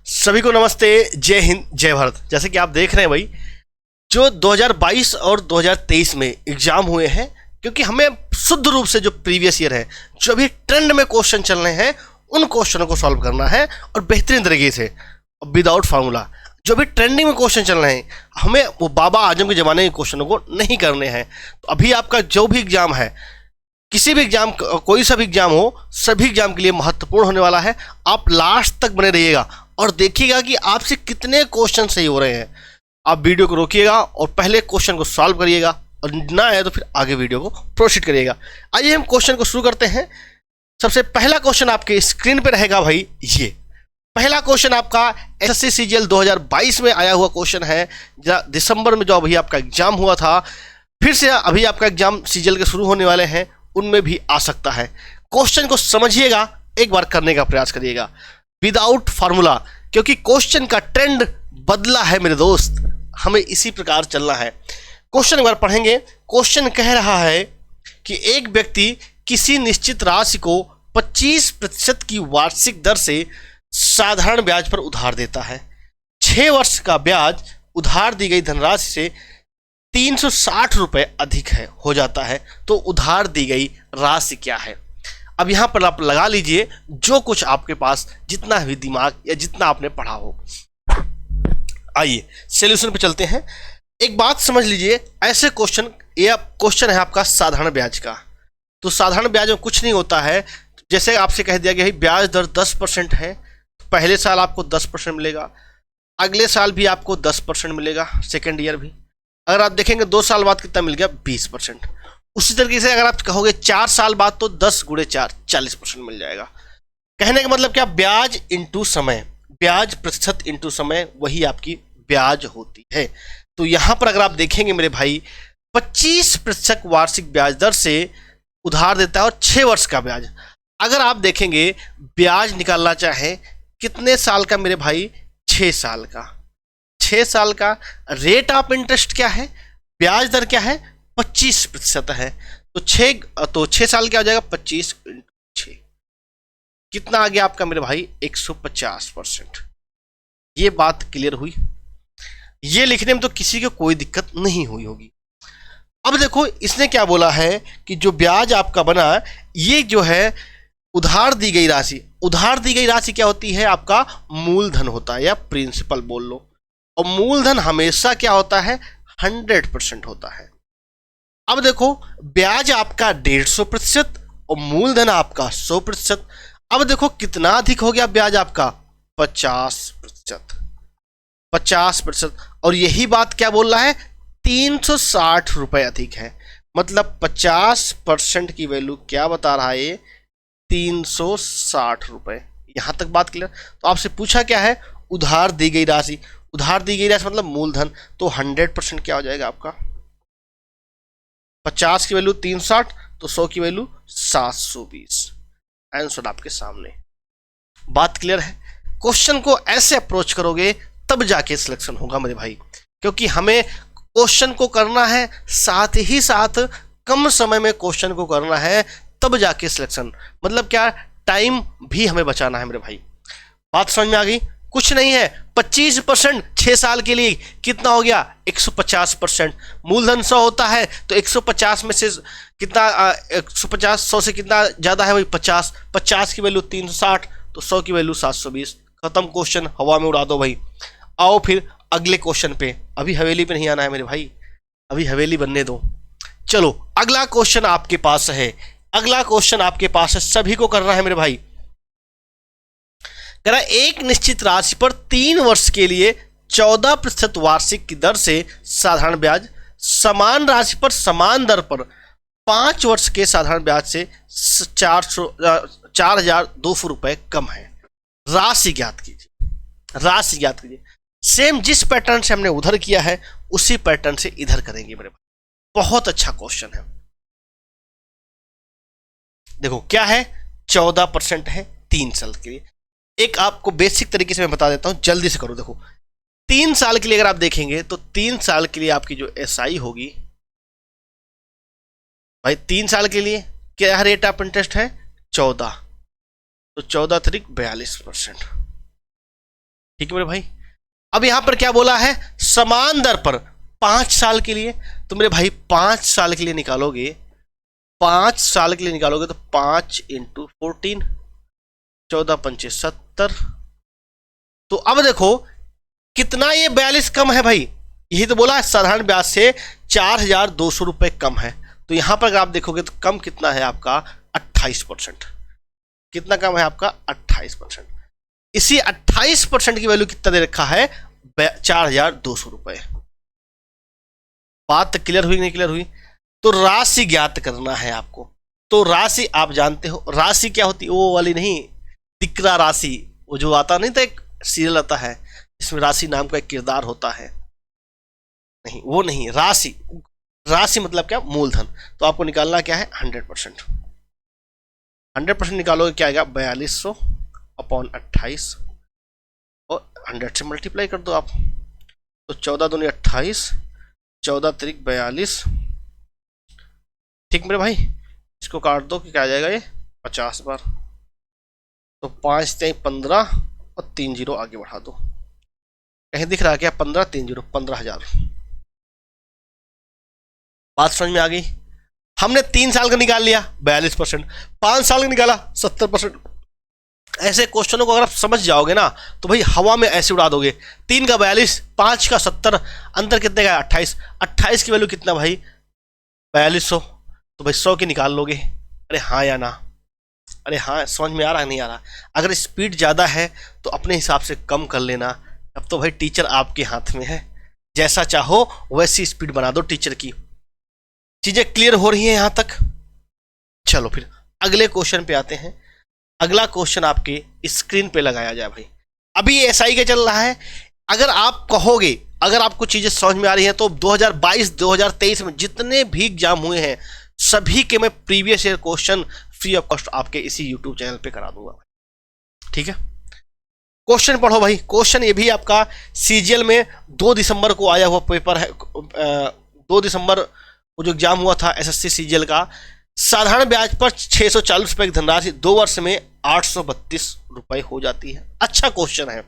सभी को नमस्ते, जय हिंद, जय भारत। जैसे कि आप देख रहे हैं भाई, जो 2022 और 2023 में एग्जाम हुए हैं, क्योंकि हमें शुद्ध रूप से जो प्रीवियस ईयर है, जो अभी ट्रेंड में क्वेश्चन चल रहे हैं, उन क्वेश्चनों को सॉल्व करना है और बेहतरीन तरीके से विदाउट फार्मूला। जो अभी ट्रेंडिंग में क्वेश्चन चल रहे हैं, हमें वो बाबा आजम के ज़माने के क्वेश्चनों को नहीं करने हैं। तो अभी आपका जो भी एग्जाम है, किसी भी एग्जाम, कोई सा भी एग्जाम हो, सभी एग्जाम के लिए महत्वपूर्ण होने वाला है। आप लास्ट तक बने रहिएगा और देखिएगा कि आपसे कितने क्वेश्चन सही हो रहे हैं। आप वीडियो को रोकिएगा और पहले क्वेश्चन को सॉल्व करिएगा, और ना आए तो फिर आगे वीडियो को प्रोसीड करिएगा। आइए हम क्वेश्चन को शुरू करते हैं। सबसे पहला क्वेश्चन आपके स्क्रीन पे रहेगा भाई। ये पहला क्वेश्चन आपका एसएससी सीजीएल 2022 में आया हुआ क्वेश्चन है। दिसंबर में जो अभी आपका एग्जाम हुआ था, फिर से अभी आपका एग्जाम सीजीएल के शुरू होने वाले हैं, उनमें भी आ सकता है। क्वेश्चन को समझिएगा, एक बार करने का प्रयास करिएगा विदाउट फार्मूला, क्योंकि क्वेश्चन का ट्रेंड बदला है मेरे दोस्त। हमें इसी प्रकार चलना है। क्वेश्चन एक बार पढ़ेंगे। क्वेश्चन कह रहा है कि एक व्यक्ति किसी निश्चित राशि को 25% की वार्षिक दर से साधारण ब्याज पर उधार देता है। 6 वर्ष का ब्याज उधार दी गई धनराशि से 360 रुपये अधिक है हो जाता है, तो उधार दी गई राशि क्या है? अब यहाँ पर आप लगा लीजिए जो कुछ आपके पास जितना भी दिमाग या जितना आपने पढ़ा हो। आइए सॉल्यूशन पे चलते हैं। एक बात समझ लीजिए, ऐसे क्वेश्चन, ये क्वेश्चन है आपका साधारण ब्याज का। तो साधारण ब्याज में कुछ नहीं होता है। जैसे आपसे कह दिया गया है ब्याज दर 10% है, पहले साल आपको 10% मिलेगा, अगले साल भी आपको 10% मिलेगा, सेकेंड ईयर भी। अगर आप देखेंगे 2 साल बाद कितना मिल गया, 20%। उसी तरीके से अगर आप कहोगे 4 साल बाद, तो 10 गुणे 4 40% मिल जाएगा। कहने का मतलब क्या, ब्याज इंटू समय, ब्याज प्रतिशत इंटू समय, वही आपकी ब्याज होती है। तो यहां पर अगर आप देखेंगे मेरे भाई, 25% वार्षिक ब्याज दर से उधार देता है और 6 वर्ष का ब्याज। अगर आप देखेंगे ब्याज निकालना चाहे कितने साल का मेरे भाई, 6 साल का। 6 साल का रेट ऑफ इंटरेस्ट क्या है, ब्याज दर क्या है, 25% है। तो 6 साल क्या हो जाएगा, 25 × 6 कितना आ गया आपका मेरे भाई, 150%। ये बात क्लियर हुई। ये लिखने में तो किसी को कोई दिक्कत नहीं हुई होगी। अब देखो इसने क्या बोला है कि जो ब्याज आपका बना, ये जो है उधार दी गई राशि। उधार दी गई राशि क्या होती है, आपका मूलधन होता है, या प्रिंसिपल बोल लो। और मूलधन हमेशा क्या होता है, 100% होता है। अब देखो ब्याज आपका 150% और मूलधन आपका 100%। अब देखो कितना अधिक हो गया ब्याज आपका, 50%। 50%। और यही बात क्या बोल रहा है, 360 रुपये अधिक है। मतलब 50% की वैल्यू क्या बता रहा है, ये 360 रुपये। यहां तक बात क्लियर। तो आपसे पूछा क्या है, उधार दी गई राशि। उधार दी गई राशि मतलब मूलधन, तो 100% क्या हो जाएगा आपका, 50 की वैल्यू 360, तो 100 की वैल्यू 720। आंसर आपके सामने। बात क्लियर है। क्वेश्चन को ऐसे अप्रोच करोगे तब जाके सिलेक्शन होगा मेरे भाई, क्योंकि हमें क्वेश्चन को करना है, साथ ही साथ कम समय में क्वेश्चन को करना है, तब जाके सिलेक्शन। मतलब क्या, टाइम भी हमें बचाना है मेरे भाई। बात समझ में आ गई? कुछ नहीं है, 25% 6 साल के लिए कितना हो गया, 150%। मूलधन 100 होता है, तो 150 में से कितना, 150 100 से कितना ज़्यादा है भाई, 50। 50 की वैल्यू 360, तो 100 की वैल्यू 720। खत्म, क्वेश्चन हवा में उड़ा दो भाई। आओ फिर अगले क्वेश्चन पे। अभी हवेली पे नहीं आना है मेरे भाई, अभी हवेली बनने दो। चलो अगला क्वेश्चन आपके पास है। अगला क्वेश्चन आपके पास है, सभी को करना है मेरे भाई। कह रहा एक निश्चित राशि पर 3 वर्ष के लिए 14% वार्षिक की दर से साधारण ब्याज, समान राशि पर समान दर पर 5 वर्ष के साधारण ब्याज से 4,200 रुपये कम है। राशि ज्ञात कीजिए। राशि ज्ञात कीजिए। सेम जिस पैटर्न से हमने उधर किया है, उसी पैटर्न से इधर करेंगे मेरे भाई। बहुत अच्छा क्वेश्चन है। देखो क्या है, 14% है 3 साल के लिए। एक आपको बेसिक तरीके से मैं बता देता हूं, जल्दी से करो। देखो 3 साल के लिए अगर आप देखेंगे, तो 3 साल के लिए आपकी जो एसआई होगी भाई, 3 साल के लिए क्या रेट ऑफ इंटरेस्ट है, 14। तो 14 × 3 = 42%। ठीक है मेरे भाई। अब यहां पर क्या बोला है, समान दर पर 5 साल के लिए। तो मेरे भाई 5 साल के लिए निकालोगे, 5 साल के लिए निकालोगे तो 5 इंटू 14, 14 पंचे 70। तो अब देखो कितना ये 42 कम है भाई, यही तो बोला है साधारण ब्याज से 4,200 रुपए कम है। तो यहां पर अगर आप देखोगे तो कम कितना है आपका, 28%। कितना कम है आपका, 28%। इसी 28% की वैल्यू कितना दे रखा है, 4,200 रुपए। बात क्लियर हुई नहीं क्लियर हुई? तो राशि ज्ञात करना है आपको। तो राशि आप जानते हो, राशि क्या होती है, वो वाली नहीं, तिकरा राशि, वो जो आता नहीं था, एक सीरियल आता है इसमें राशि नाम का एक किरदार होता है, नहीं वो नहीं, राशि। राशि मतलब क्या, मूलधन। तो आपको निकालना क्या है, 100%। 100% निकालोगे क्या आएगा, 4200 अपॉन 28 और 100 से मल्टीप्लाई कर दो आप। तो 14 दूनी 28, 14 तिरिक 42। ठीक मेरे भाई, इसको काट दो कि क्या आ जाएगा ये 50 बार। तो 5 3 15 और 3 जीरो आगे बढ़ा दो। कहीं दिख रहा है क्या, 15 3 जीरो 15,000। बात समझ में आ गई? हमने 3 साल का निकाल लिया 42%, 5 साल का निकाला 70%। ऐसे क्वेश्चनों को अगर आप समझ जाओगे ना तो भाई हवा में ऐसे उड़ा दोगे। 3 का 42, 5 का 70, अंतर कितने का, 28। 28 की वैल्यू कितना भाई, 4200। तो भाई 100 की निकाल लोगे। अरे हाँ या ना, अरे हाँ, समझ में आ रहा है नहीं आ रहा? अगर स्पीड ज़्यादा है तो अपने हिसाब से कम कर लेना। अब तो भाई टीचर आपके हाथ में है, जैसा चाहो वैसी स्पीड बना दो टीचर की। चीज़ें क्लियर हो रही हैं यहाँ तक? चलो फिर अगले क्वेश्चन पे आते हैं। अगला क्वेश्चन आपके स्क्रीन पे लगाया जाए भाई। अभी एसआई का चल रहा है। अगर आप कहोगे, अगर आपको चीज़ें समझ में आ रही हैं तो 2022-2023 में जितने भी एग्जाम हुए हैं सभी के मैं previous year question free of cost आपके इसी यूट्यूब चैनल पे करा दूंगा। ठीक है, क्वेश्चन पढ़ो भाई। क्वेश्चन ये भी आपका सीजीएल में 2 दिसंबर को आया हुआ पेपर है। 2 दिसंबर को जो एग्जाम हुआ था एसएससी सीजीएल का, साधारण ब्याज पर 640 रुपए की धनराशि 2 वर्ष में 832 रुपए हो जाती है। अच्छा क्वेश्चन है।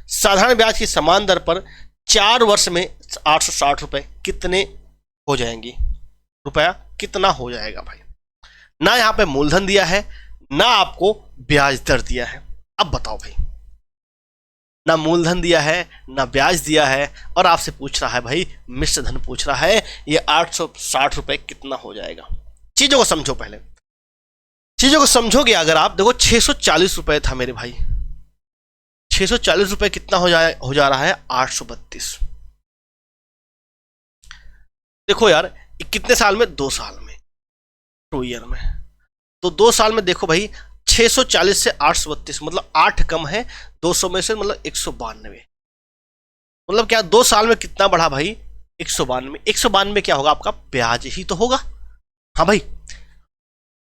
साधारण ब्याज की समान दर पर 4 वर्ष में 860 रुपए कितने हो जाएंगी, रुपया कितना हो जाएगा भाई? ना यहां पे मूलधन दिया है, ना आपको ब्याज दर दिया है। अब बताओ भाई, ना मूलधन दिया है ना ब्याज दिया है और आपसे पूछ रहा है भाई मिश्र धन पूछ रहा है, ये 860 रुपए कितना हो जाएगा? चीजों को समझो पहले, चीजों को समझोगे अगर आप। देखो 640 रुपए था मेरे भाई, 640 रुपए कितना हो जा रहा है, 832। देखो यार कितने साल में, 2 साल में, 2 ईयर में। तो 2 साल में देखो भाई 640 से 832 मतलब 8 कम है 200 में से, मतलब 192। मतलब क्या 2 साल में कितना बढ़ा भाई, 192। 192 क्या होगा आपका, ब्याज ही तो होगा। हाँ भाई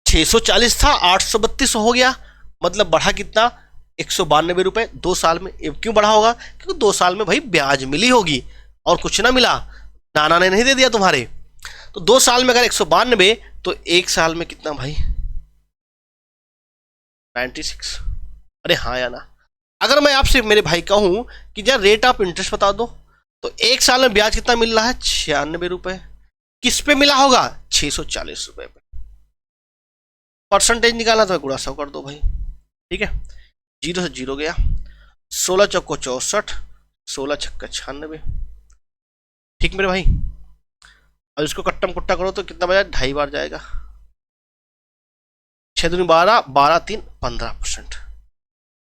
640 था 832 हो गया, मतलब बढ़ा कितना, 192 रुपए 2 साल में। क्यों बढ़ा होगा, क्योंकि 2 साल में भाई ब्याज मिली होगी और कुछ ना मिला, नाना ने नहीं दे दिया तुम्हारे। तो 2 साल में अगर 192 तो 1 साल में कितना भाई, 96। अरे हाँ या ना? अगर मैं आपसे मेरे भाई कहूं कि यार रेट ऑफ इंटरेस्ट बता दो, तो 1 साल में ब्याज कितना मिल रहा है, 96 रुपए। किस पे मिला होगा, 640 रुपए पे। परसेंटेज निकालना तो गुणा 100 कर दो भाई। ठीक है, 0 से 0 गया, 16 चौको 64, 16 छक्का 96। ठीक मेरे भाई, और इसको कट्टम कुट्टा करो तो कितना बजा, 2.5 बार जाएगा। 6 दूनी 12, 12 3 15%।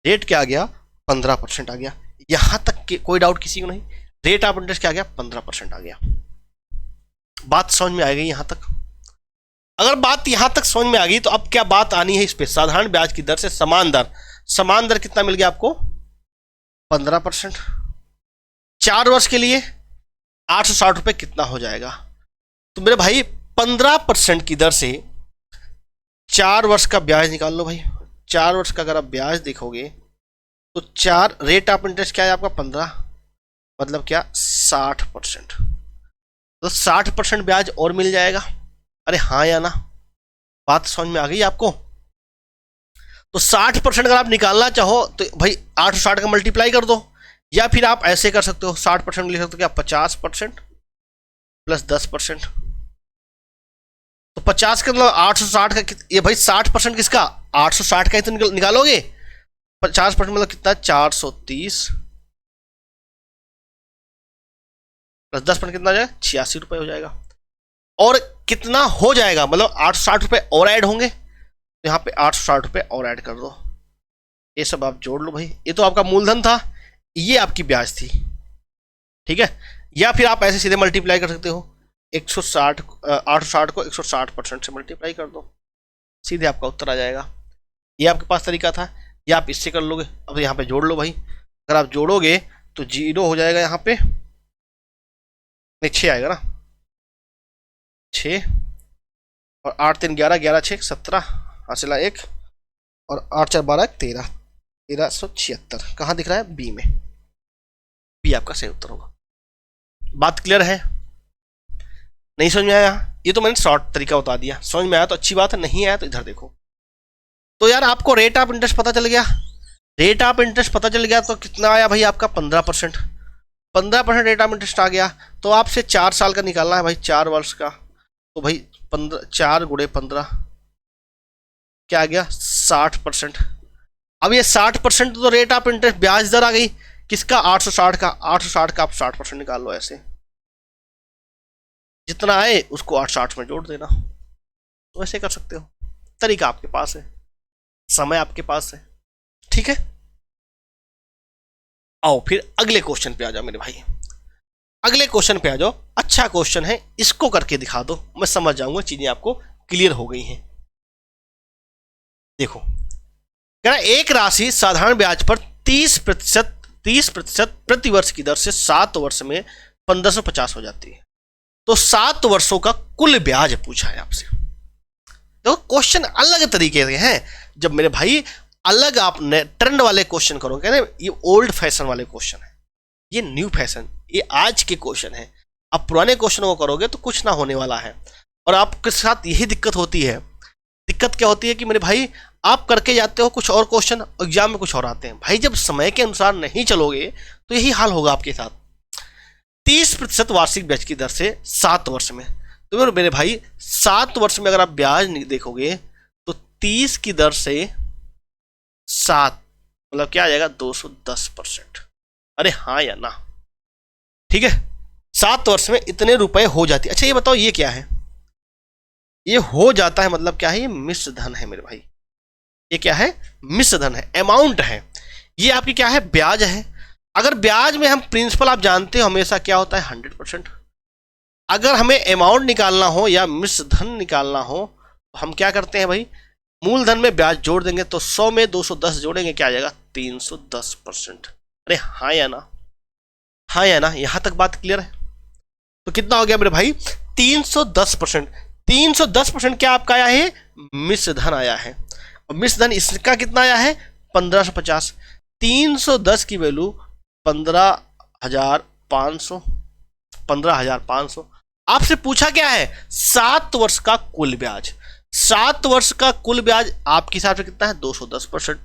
रेट क्या आ गया, 15% आ गया। यहां तक के कोई डाउट किसी को नहीं? रेट ऑफ इंटरेस्ट क्या आ गया, 15% आ गया। बात समझ में आ गई यहां तक? अगर बात यहां तक समझ में आ गई तो अब क्या बात आनी है इस पे, साधारण ब्याज की दर से समान दर। समान दर कितना मिल गया आपको, 15%। 4 वर्ष के लिए 860 रुपए कितना हो जाएगा? तो मेरे भाई 15% की दर से 4 वर्ष का ब्याज निकाल लो भाई। 4 वर्ष का अगर आप ब्याज देखोगे तो 4, रेट ऑफ इंटरेस्ट क्या है आपका, 15, मतलब क्या 60%। तो 60% ब्याज और मिल जाएगा। अरे हाँ या ना? बात समझ में आ गई आपको? तो 60% अगर आप निकालना चाहो तो भाई 860 का मल्टीप्लाई कर दो, या फिर आप ऐसे कर सकते हो 60% लिख सकते हो क्या, 50% प्लस 10%। तो 50 का मतलब 860 का ये भाई 60% किसका, 860 का ही तो निकालोगे। 50% मतलब कितना, 430 प्लस 10% कितना हो जाएगा, 86 रुपए हो जाएगा। और कितना हो जाएगा, मतलब 860 रुपए और ऐड होंगे, तो यहाँ पे 860 रुपए और ऐड कर दो। ये सब आप जोड़ लो भाई, ये तो आपका मूलधन था, ये आपकी ब्याज थी, ठीक है। या फिर आप ऐसे सीधे मल्टीप्लाई कर सकते हो, 160 860 को 160% से मल्टीप्लाई कर दो, सीधे आपका उत्तर आ जाएगा। ये आपके पास तरीका था, या आप इससे कर लोगे। अब यहाँ पे जोड़ लो भाई, अगर आप जोड़ोगे तो 0 हो जाएगा यहाँ पे, नहीं 6 आएगा ना, 6 और 8 3 11, 11 6 17, हासिला 1 और 8 4 12 13, 1376 कहाँ दिख रहा है, बी में। बी आपका सही उत्तर होगा। बात क्लियर है, नहीं समझ में आया, ये तो मैंने शॉर्ट तरीका बता दिया। समझ में आया तो अच्छी बात है, नहीं आया तो इधर देखो। तो यार आपको रेट ऑफ इंटरेस्ट पता चल गया, रेट ऑफ इंटरेस्ट पता चल गया तो कितना आया भाई आपका 15%। 15% रेट ऑफ इंटरेस्ट आ गया, तो आपसे 4 साल का निकालना है भाई, 4 वर्ष का। तो भाई 4 गुणे 15 क्या आ गया, 60%। अब ये 60% तो रेट ऑफ इंटरेस्ट ब्याज दर आ गई किसका, 860 का। 860 का आप 60% निकाल लो, ऐसे जितना आए उसको 860 में जोड़ देना। तो ऐसे कर सकते हो, तरीका आपके पास है, समय आपके पास है, ठीक है। आओ फिर अगले क्वेश्चन पे आ जाओ मेरे भाई, अगले क्वेश्चन पे आ जाओ। अच्छा क्वेश्चन है, इसको करके दिखा दो, मैं समझ जाऊंगा चीजें आपको क्लियर हो गई हैं। देखो कह रहा एक राशि साधारण ब्याज पर 30% प्रति वर्ष की दर से 7 वर्ष में 1550 हो जाती है। तो 7 वर्षों का कुल ब्याज पूछा है आपसे। देखो क्वेश्चन अलग तरीके के हैं, जब मेरे भाई अलग आप ट्रेंड वाले क्वेश्चन करोगे ना, ये ओल्ड फैशन वाले क्वेश्चन है, ये न्यू फैशन, ये आज के क्वेश्चन है। आप पुराने क्वेश्चनों को करोगे तो कुछ ना होने वाला है। और आपके साथ यही दिक्कत होती है। दिक्कत क्या होती है कि मेरे भाई आप करके जाते हो कुछ और क्वेश्चन, एग्जाम में कुछ और आते हैं। भाई जब समय के अनुसार नहीं चलोगे तो यही हाल होगा आपके साथ। 30% वार्षिक ब्याज की दर से 7 वर्ष में, तो मेरे भाई 7 वर्ष में अगर आप ब्याज देखोगे तो 30 की दर से 7 मतलब क्या आ जाएगा, 210%। अरे हाँ या ना, ठीक है। 7 वर्ष में इतने रुपए हो जाती है। अच्छा ये बताओ ये क्या है, ये हो जाता है मतलब क्या है, ये मिश्र धन है मेरे भाई। ये क्या है, मिश्र धन है, अमाउंट है। ये आपकी क्या है, ब्याज है। अगर ब्याज में हम प्रिंसिपल आप जानते हो हमेशा क्या होता है, 100%। अगर हमें अमाउंट निकालना हो या मिश्र धन निकालना हो तो हम क्या करते हैं भाई, मूलधन में ब्याज जोड़ देंगे, तो 100 में 210 जोड़ेंगे, क्या आ जाएगा, 310%। अरे हाँ या ना, हाँ या ना, यहां तक बात क्लियर है। तो कितना हो गया मेरे भाई, 310%। 310% क्या आपका आया है, मिश्र धन आया है। और मिश्र धन इसका कितना आया है, 1550। 310 की वैल्यू 15,500। 15,500। आपसे पूछा क्या है, 7 वर्ष का कुल ब्याज। 7 वर्ष का कुल ब्याज आपके हिसाब से कितना है, 210%।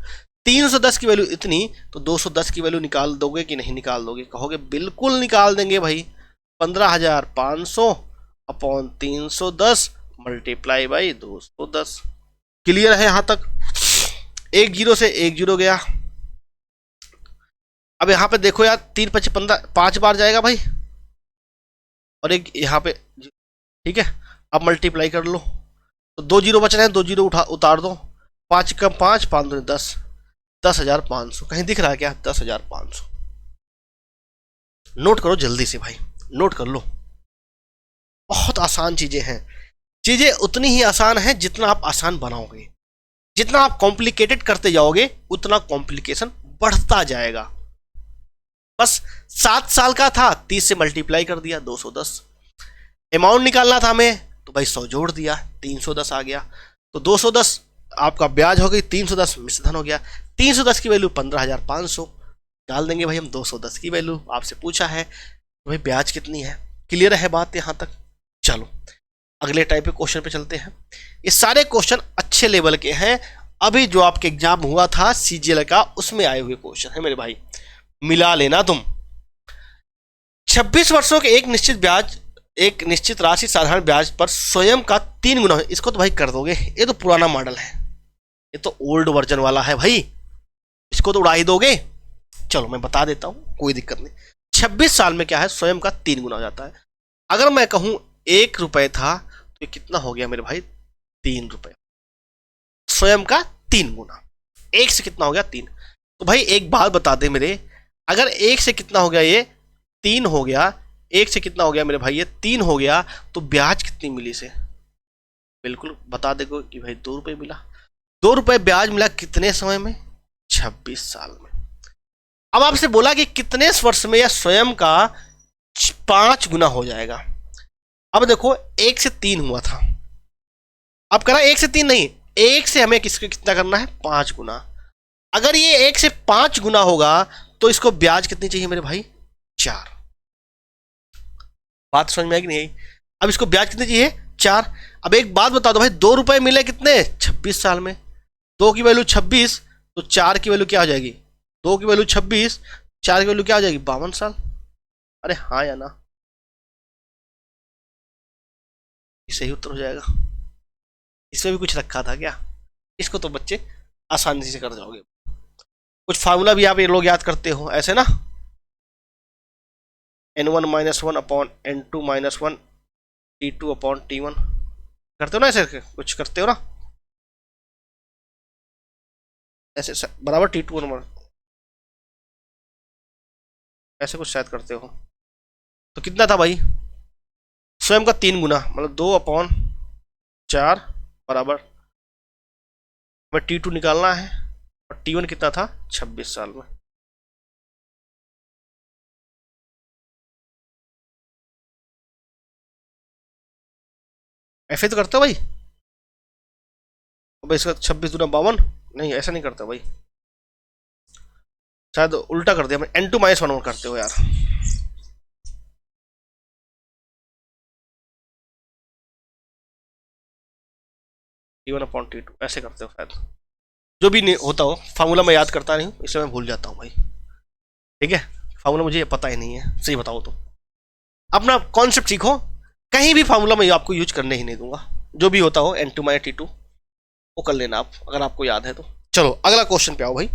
310 की वैल्यू इतनी, तो 210 की वैल्यू निकाल दोगे कि नहीं निकाल दोगे, कहोगे बिल्कुल निकाल देंगे भाई। 15,500 अपॉन 310 मल्टीप्लाई बाई 210। क्लियर है यहां तक, 1 0 से 1 0 गया। अब यहां पे देखो यार, 3 5 15 5 बार जाएगा भाई, और एक यहाँ पे, ठीक है। अब मल्टीप्लाई कर लो, तो 2 0 बच रहे हैं, 2 0 उतार दो, 5 कम 5 5 2 10, 10,500। कहीं दिख रहा है क्या, 10,500। नोट करो जल्दी से भाई, नोट कर लो। बहुत आसान चीजें हैं, चीजें उतनी ही आसान है जितना आप आसान बनाओगे। जितना आप कॉम्प्लिकेटेड करते जाओगे उतना कॉम्प्लिकेशन बढ़ता जाएगा। बस 7 साल का था, 30 से मल्टीप्लाई कर दिया, 210। अमाउंट निकालना था हमें, तो भाई 100 जोड़ दिया, 310 आ गया। तो 210 आपका ब्याज हो गई, 310 मिश्रधन हो गया। 310 की वैल्यू 15,500 डाल देंगे भाई हम। 210 की वैल्यू आपसे पूछा है, तो भाई ब्याज कितनी है। क्लियर है बात यहां तक। चलो अगले टाइप के क्वेश्चन पे चलते हैं। ये सारे क्वेश्चन अच्छे लेवल के हैं, अभी जो आपके एग्जाम हुआ था सीजीएल का उसमें आए हुए क्वेश्चन है मेरे भाई। मिला लेना तुम। 26 वर्षों के एक निश्चित राशि साधारण ब्याज पर स्वयं का 3 गुना, इसको तो भाई कर दोगे, ये तो पुराना मॉडल है, ये तो ओल्ड वर्जन वाला है भाई, इसको तो उड़ा ही दोगे। चलो मैं बता देता हूं, कोई दिक्कत नहीं। 26 साल में क्या है, स्वयं का 3 गुना हो जाता है। अगर मैं कहूं 1 रुपए था तो ये कितना हो गया मेरे भाई, 3 रुपए, स्वयं का 3 गुना। 1 से कितना हो गया, 3। तो भाई एक बात बता दे मेरे, अगर 1 से कितना हो गया, ये 3 हो गया, 1 से कितना हो गया मेरे भाई, ये 3 हो गया, तो ब्याज कितनी मिली इसे, बिल्कुल बता देखो कि भाई 2 रुपए मिला। 2 रुपए ब्याज मिला कितने समय में, 26 साल में। अब आपसे बोला कि कितने वर्ष में यह स्वयं का 5 गुना हो जाएगा। अब देखो 1 से 3 हुआ था, अब करा 1 से 3 नहीं, 1 से हमें कितना करना है, 5 गुना। अगर ये 1 से 5 गुना होगा तो इसको ब्याज कितनी चाहिए मेरे भाई, 4। बात समझ में आई कि नहीं आई? अब इसको ब्याज कितनी चाहिए, 4। अब एक बात बता दो भाई, 2 रुपए मिले कितने, 26 साल में। 2 की वैल्यू 26, तो 4 की वैल्यू क्या हो जाएगी, 2 की वैल्यू 26, 4 की वैल्यू क्या हो जाएगी, 52 साल। अरे हाँ या ना, सही उत्तर हो जाएगा। इसमें भी कुछ रखा था क्या, इसको तो बच्चे आसानी से कर जाओगे। कुछ फार्मूला भी आप ये लोग याद करते हो ऐसे ना, n1 - 1 upon n2 - 1 t2 upon t1 करते हो ना, ऐसे कुछ करते हो ना, ऐसे बराबर t2 नंबर, ऐसे कुछ शायद करते हो। तो कितना था भाई, स्वयं का 3 गुना, मतलब 2/4 बराबर में t2 निकालना है, और t1 कितना था, 26 साल में। ऐसे तो करते हो भाई, भाई इसका 26 दूना 52, नहीं ऐसा नहीं करता भाई, शायद उल्टा कर दिया मैं, n2 - 1 करते हो यार। t1 अपॉन t2 ऐसे करते हो शायद, जो भी नहीं होता हो, फार्मूला मैं याद करता नहीं हूँ, इसलिए मैं भूल जाता हूँ भाई, ठीक है। फार्मूला मुझे पता ही नहीं है, सही बताओ तो। अपना कॉन्सेप्ट सीखो, कहीं भी फार्मूला मैं आपको यूज करने ही नहीं दूंगा, जो भी होता हो n2 - t2 वो कर लेना आप, अगर आपको याद है तो। चलो अगला क्वेश्चन पे आओ भाई।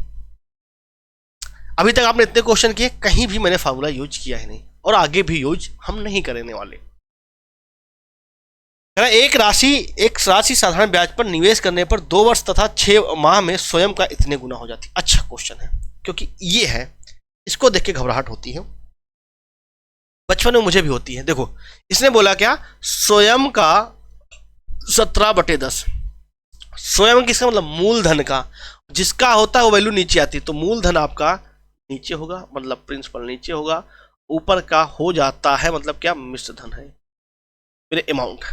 अभी तक आपने इतने क्वेश्चन किए, कहीं भी मैंने फार्मूला यूज किया ही नहीं, और आगे भी यूज हम नहीं करने वाले। एक राशि साधारण ब्याज पर निवेश करने पर 2 वर्ष तथा 6 माह में स्वयं का इतने गुना हो जाती है। अच्छा क्वेश्चन है, क्योंकि ये है, इसको देख के घबराहट होती है, बचपन में मुझे भी होती है। देखो इसने बोला क्या, स्वयं का 17/10, स्वयं किसका मतलब मूलधन का, जिसका होता है वो वैल्यू नीचे आती है, तो मूलधन आपका नीचे होगा, मतलब प्रिंसिपल नीचे होगा, ऊपर का हो जाता है मतलब क्या, मिश्र धन है मेरे अमाउंट।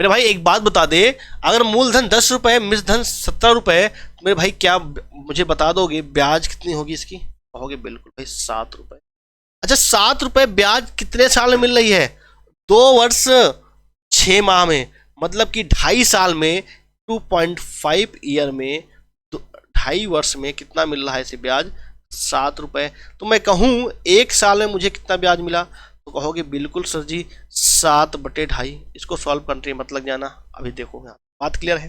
मेरे भाई एक बात बता दे, अगर मूलधन 10 रुपए, मिश्र धन 17 रुपए, मेरे भाई क्या मुझे बता दोगे ब्याज कितनी होगी इसकी, कहोगे बिल्कुल भाई 7 रुपए। अच्छा 7 रुपए ब्याज कितने साल में मिल रही है, 2 वर्ष 6 माह में, मतलब कि 2.5 साल में, 2.5 ईयर में, 2.5 वर्ष में कितना मिल रहा है इसे ब्याज, 7 रुपए। तो मैं कहूँ 1 साल में मुझे कितना ब्याज मिला, तो कहोगे बिल्कुल सर जी 7/2.5। इसको सॉल्व करने मत लग जाना, अभी देखो बात क्लियर है।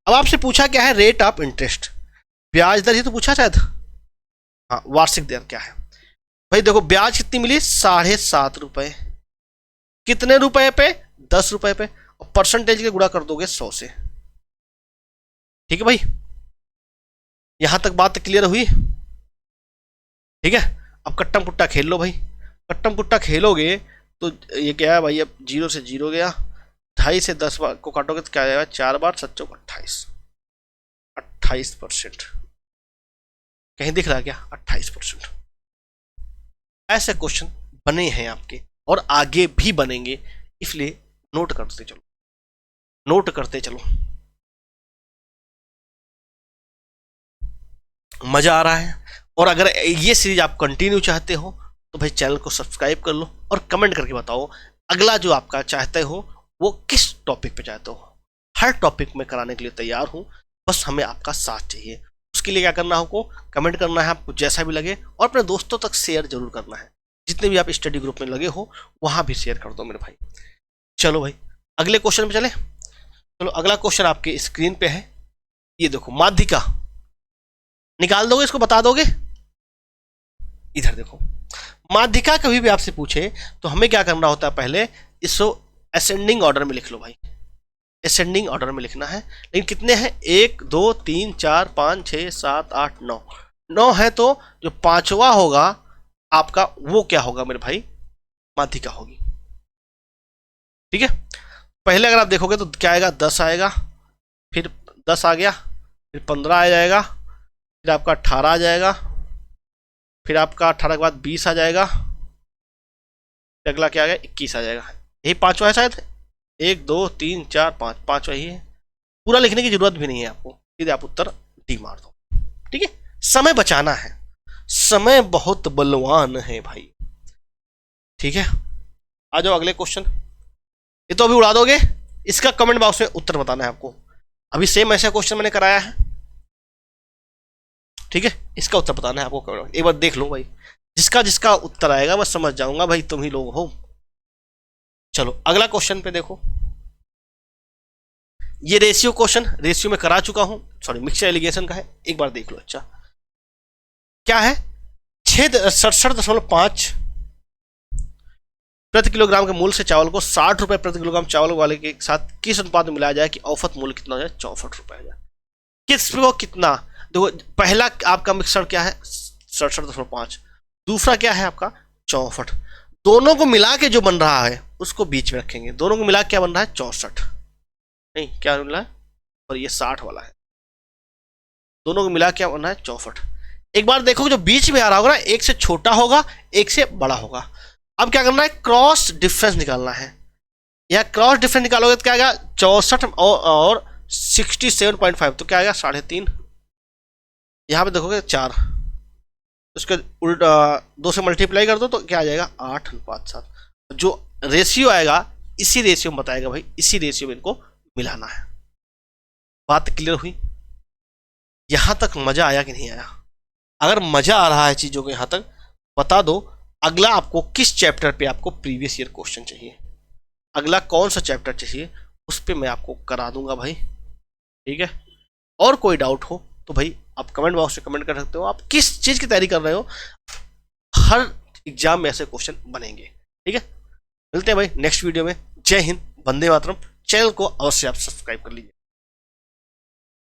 अब आपसे पूछा क्या है, रेट ऑफ इंटरेस्ट, ब्याज दर, ये तो पूछा शायद, हाँ वार्षिक दर क्या है भाई। देखो ब्याज कितनी मिली, 7.5 रुपए, कितने रुपए पे, 10 रुपए पे, और परसेंटेज के गुणा कर दोगे 100 से, ठीक है भाई। यहां तक बात क्लियर हुई, ठीक है। अब कट्टम कुट्टा खेल लो भाई, कट्टम कुट्टा खेलोगे तो ये क्या है भाई, अब 0 से 0 गया, 2.5 से 10 को काटोगे तो क्या आएगा, 4 बार 7 चौक 28, 28%। कहीं दिख रहा है क्या, 28%। ऐसे क्वेश्चन बने हैं आपके, और आगे भी बनेंगे, इसलिए नोट करते चलो, नोट करते चलो। मजा आ रहा है, और अगर ये सीरीज आप कंटिन्यू चाहते हो तो भाई चैनल को सब्सक्राइब कर लो, और कमेंट करके बताओ अगला जो आपका चाहते हो वो किस टॉपिक पे चाहते हो। हर टॉपिक में कराने के लिए तैयार हूं, बस हमें आपका साथ चाहिए। उसके उसके लिए क्या करना है आपको, कमेंट करना है आपको जैसा भी लगे, और अपने दोस्तों तक शेयर जरूर करना है। जितने भी आप स्टडी ग्रुप में लगे हो वहां भी शेयर कर दो मेरे भाई। चलो भाई अगले क्वेश्चन पे चले। चलो अगला क्वेश्चन आपके स्क्रीन पे है, ये देखो माध्यिका, निकाल दोगे इसको, बता दोगे? इधर देखो, माध्यिका कभी भी आपसे पूछे तो हमें क्या करना होता है, पहले इसको असेंडिंग ऑर्डर में लिख लो भाई, असेंडिंग ऑर्डर में लिखना है। लेकिन कितने हैं, 1 2 3 4 5 6 7 8 9, 9 है तो जो पांचवा होगा आपका वो क्या होगा मेरे भाई, माध्यिका होगी। ठीक है, पहले अगर आप देखोगे तो क्या आएगा, 10 आएगा, फिर 10 आ गया, फिर 15 आ जाएगा, फिर आपका 18 आ जाएगा, फिर आपका 18 के बाद 20 आ जाएगा, अगला क्या आ गया, 21 आ जाएगा। यही पांचवा है शायद, 1 2 3 4 5, पांचवा ही है। पूरा लिखने की जरूरत भी नहीं है आपको, सीधे आप उत्तर डी मार दो। ठीक है, समय बचाना है, समय बहुत बलवान है भाई। ठीक है, आ जाओ अगले क्वेश्चन। ये तो अभी उड़ा दोगे, इसका कमेंट बॉक्स में उत्तर बताना है आपको। अभी सेम ऐसा क्वेश्चन मैंने कराया है, ठीक है, इसका उत्तर बताना है आपको। एक बार देख लो भाई, जिसका जिसका उत्तर आएगा मैं समझ जाऊंगा भाई तुम ही लोग हो। चलो अगला क्वेश्चन पे देखो, ये रेशियो क्वेश्चन, रेशियो में करा चुका हूं, सॉरी मिक्सचर एलिगेशन का है, एक बार देख लो। अच्छा क्या है, 67.5 प्रति किलोग्राम के मूल्य से चावल को 60 रुपए प्रति किलोग्राम चावल वाले के साथ किस अनुपात में मिलाया जाए कि औसत मूल्य कितना हो जाए, 64 रुपए हो जाए। किस को कितना, देखो पहला आपका मिक्सर क्या है 67.5, दूसरा क्या है आपका 64, दोनों को मिला के जो बन रहा है उसको बीच में रखेंगे, दोनों को मिला के क्या बन रहा है 64, नहीं क्या बन रहा है, और ये 60 वाला है, दोनों को मिला के क्या बन रहा है 64। एक बार देखो जो बीच में आ रहा होगा ना, एक से छोटा होगा एक से बड़ा होगा। अब क्या करना है, क्रॉस डिफरेंस निकालना है। यह क्रॉस डिफरेंस निकालोगे तो क्या आएगा 64 और 67.5, तो क्या आएगा 3.5। यहां पे देखोगे 4, उसके उल्टा 2 से मल्टीप्लाई कर दो तो क्या आ जाएगा 8:7। जो रेशियो आएगा इसी रेशियो में बताएगा भाई, इसी रेशियो में इनको मिलाना है। बात क्लियर हुई? यहां तक मजा आया कि नहीं आया? अगर मजा आ रहा है चीजों को यहां तक बता दो, अगला आपको किस चैप्टर पे आपको प्रीवियस ईयर क्वेश्चन चाहिए, अगला कौन सा चैप्टर चाहिए, उस पे मैं आपको करा दूंगा भाई। ठीक है, और कोई डाउट हो तो भाई आप कमेंट बॉक्स में कमेंट कर सकते हो, आप किस चीज की तैयारी कर रहे हो, हर एग्जाम में ऐसे क्वेश्चन बनेंगे। ठीक है, मिलते हैं भाई नेक्स्ट वीडियो में। जय हिंद, वंदे मातरम। चैनल को अवश्य आप सब्सक्राइब कर लीजिए।